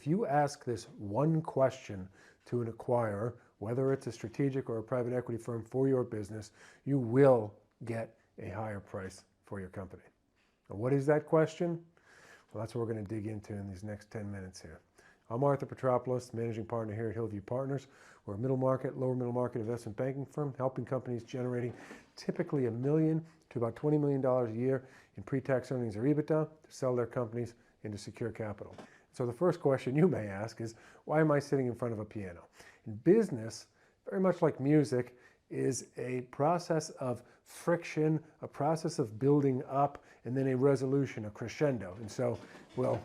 If you ask this one question to an acquirer, whether it's a strategic or a private equity firm for your business, you will get a higher price for your company. And what is that question? Well, that's what we're going to dig into in these next 10 minutes here. I'm Arthur Petropoulos, managing partner here at Hillview Partners. We're a middle market, lower middle market investment banking firm, helping companies generating typically $1 million to about $20 million a year in pre-tax earnings or EBITDA to sell their companies into secure capital. So the first question you may ask is, why am I sitting in front of a piano? In business, very much like music, is a process of friction, a process of building up, and then a resolution, a crescendo. And so we'll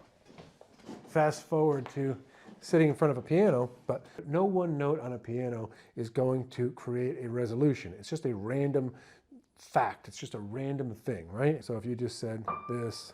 fast forward to sitting in front of a piano, but no one note on a piano is going to create a resolution. It's just a random fact. It's just a random thing, right? So if you just said this,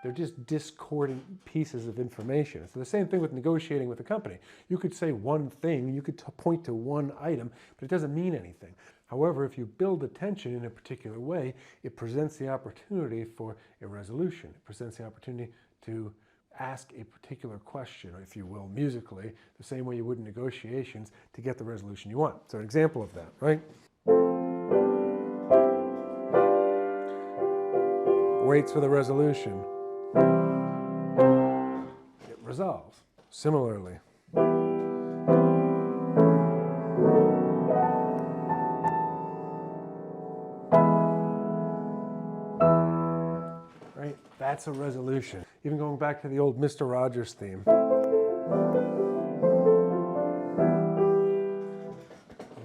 they're just discordant pieces of information. It's the same thing with negotiating with a company. You could say one thing, you could point to one item, but it doesn't mean anything. However, if you build attention in a particular way, it presents the opportunity for a resolution. It presents the opportunity to ask a particular question, or if you will, musically, the same way you would in negotiations to get the resolution you want. So an example of that, right? Waits for the resolution. It resolves. Similarly, right? That's a resolution. Even going back to the old Mr. Rogers theme. I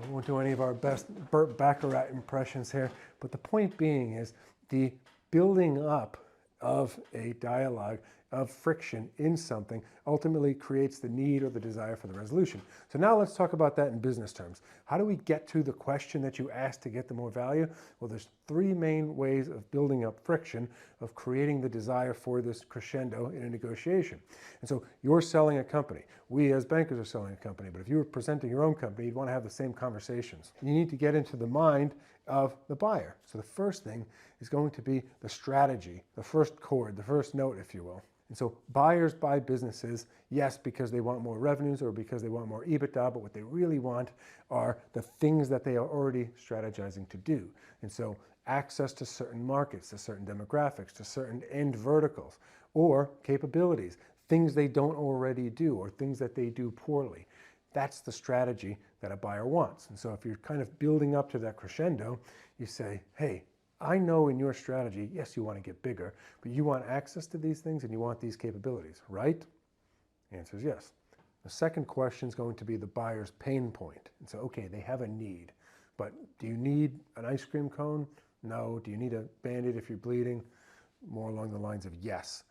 won't do any of our best Burt Bacharach impressions here, but the point being is the building up of a dialogue, of friction in something, ultimately creates the need or the desire for the resolution. So now let's talk about that in business terms. How do we get to the question that you asked to get the more value? Well, there's three main ways of building up friction, of creating the desire for this crescendo in a negotiation. And so you're selling a company. We as bankers are selling a company, but if you were presenting your own company, you'd want to have the same conversations. You need to get into the mind of the buyer. So the first thing is going to be the strategy, the first chord, the first note, if you will. And so buyers buy businesses, yes, because they want more revenues or because they want more EBITDA, but what they really want are the things that they are already strategizing to do. And so access to certain markets, to certain demographics, to certain end verticals, or capabilities, things they don't already do or things that they do poorly. That's the strategy that a buyer wants. And so if you're kind of building up to that crescendo, you say, hey, I know in your strategy, yes, you want to get bigger, but you want access to these things and you want these capabilities, right? The answer is yes. The second question is going to be the buyer's pain point. And so, okay, they have a need, but do you need an ice cream cone? No. Do you need a Band-Aid if you're bleeding? More along the lines of yes,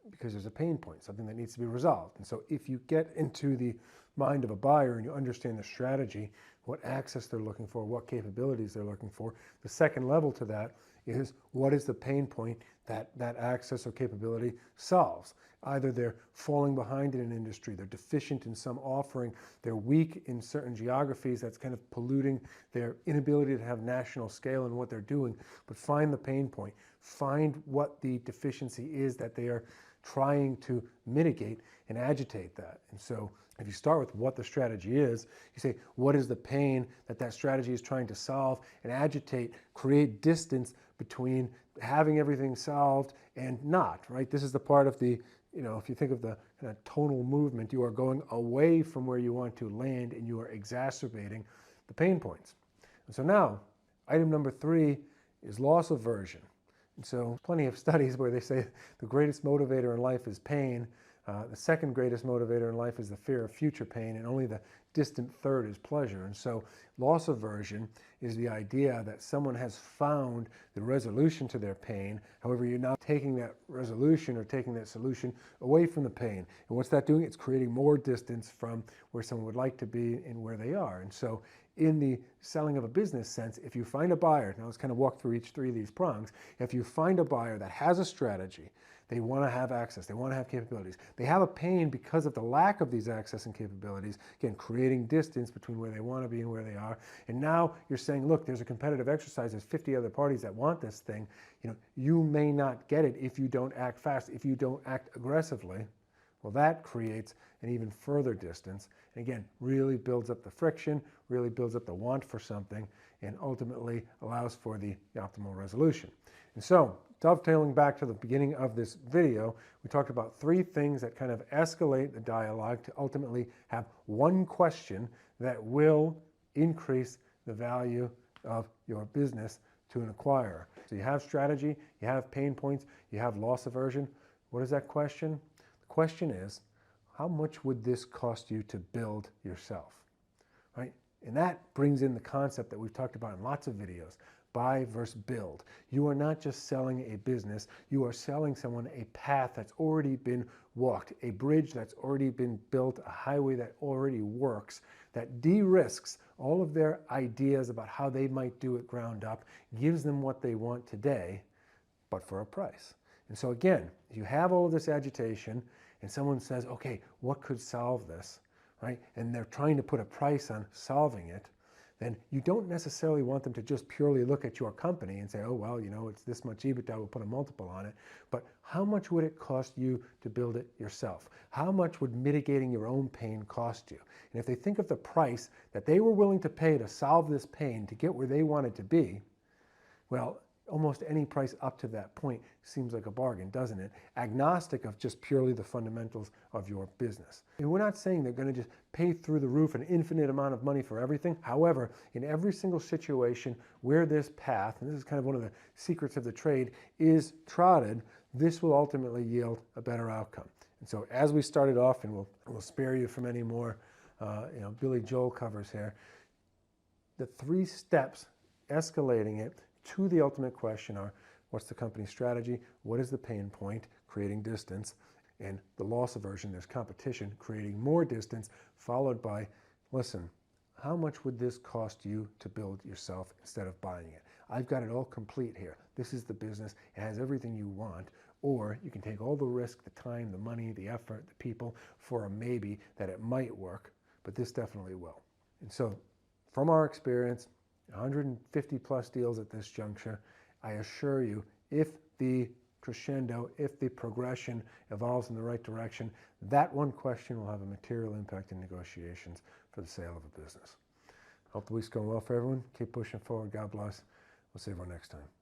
because there's a pain point, something that needs to be resolved. And so if you get into the mind of a buyer and you understand the strategy, what access they're looking for, what capabilities they're looking for, the second level to that is what is the pain point that that access or capability solves. Either they're falling behind in an industry, they're deficient in some offering, they're weak in certain geographies that's kind of polluting their inability to have national scale in what they're doing, but find the pain point, find what the deficiency is that they are trying to mitigate and agitate that. And so if you start with what the strategy is, you say, what is the pain that that strategy is trying to solve, and agitate, create distance between having everything solved and not, right? This is the part of the, if you think of the kind of tonal movement, you are going away from where you want to land and you are exacerbating the pain points. And so now, item number 3 is loss aversion. And so plenty of studies where they say the greatest motivator in life is pain. The second greatest motivator in life is the fear of future pain, and only the distant third is pleasure. And so loss aversion is the idea that someone has found the resolution to their pain. However, you're now taking that resolution or taking that solution away from the pain. And what's that doing? It's creating more distance from where someone would like to be and where they are. And so in the selling of a business sense, if you find a buyer, now let's kind of walk through each 3 of these prongs. If you find a buyer that has a strategy, They want to have access. They want to have capabilities. They have a pain because of the lack of these access and capabilities, again, creating distance between where they want to be and where they are. And now you're saying, look, there's a competitive exercise. There's 50 other parties that want this thing. You may not get it if you don't act fast, if you don't act aggressively. Well, that creates an even further distance. And again, really builds up the friction, really builds up the want for something, and ultimately allows for the optimal resolution. And so, dovetailing back to the beginning of this video, we talked about 3 things that kind of escalate the dialogue to ultimately have one question that will increase the value of your business to an acquirer. So you have strategy, you have pain points, you have loss aversion. What is that question? The question is, how much would this cost you to build yourself? Right? And that brings in the concept that we've talked about in lots of videos. Buy versus build. You are not just selling a business, you are selling someone a path that's already been walked, a bridge that's already been built, a highway that already works, that de-risks all of their ideas about how they might do it ground up, gives them what they want today, but for a price. And so again, if you have all of this agitation and someone says, okay, what could solve this, right? And they're trying to put a price on solving it, then you don't necessarily want them to just purely look at your company and say, oh, well, it's this much EBITDA, we'll put a multiple on it. But how much would it cost you to build it yourself? How much would mitigating your own pain cost you? And if they think of the price that they were willing to pay to solve this pain, to get where they wanted to be, well, almost any price up to that point seems like a bargain, doesn't it? Agnostic of just purely the fundamentals of your business. And we're not saying they're going to just pay through the roof an infinite amount of money for everything. However, in every single situation where this path, and this is kind of one of the secrets of the trade, is trotted, this will ultimately yield a better outcome. And so as we started off, and we'll spare you from any more Billy Joel covers here, the 3 steps escalating it to the ultimate question are, what's the company's strategy? What is the pain point? Creating distance. And the loss aversion, there's competition, creating more distance, followed by, listen, how much would this cost you to build yourself instead of buying it? I've got it all complete here. This is the business. It has everything you want. Or you can take all the risk, the time, the money, the effort, the people for a maybe that it might work, but this definitely will. And so from our experience, 150 plus deals at this juncture, I assure you, if the crescendo, if the progression evolves in the right direction, that one question will have a material impact in negotiations for the sale of a business. Hope the week's going well for everyone. Keep pushing forward. God bless. We'll see everyone next time.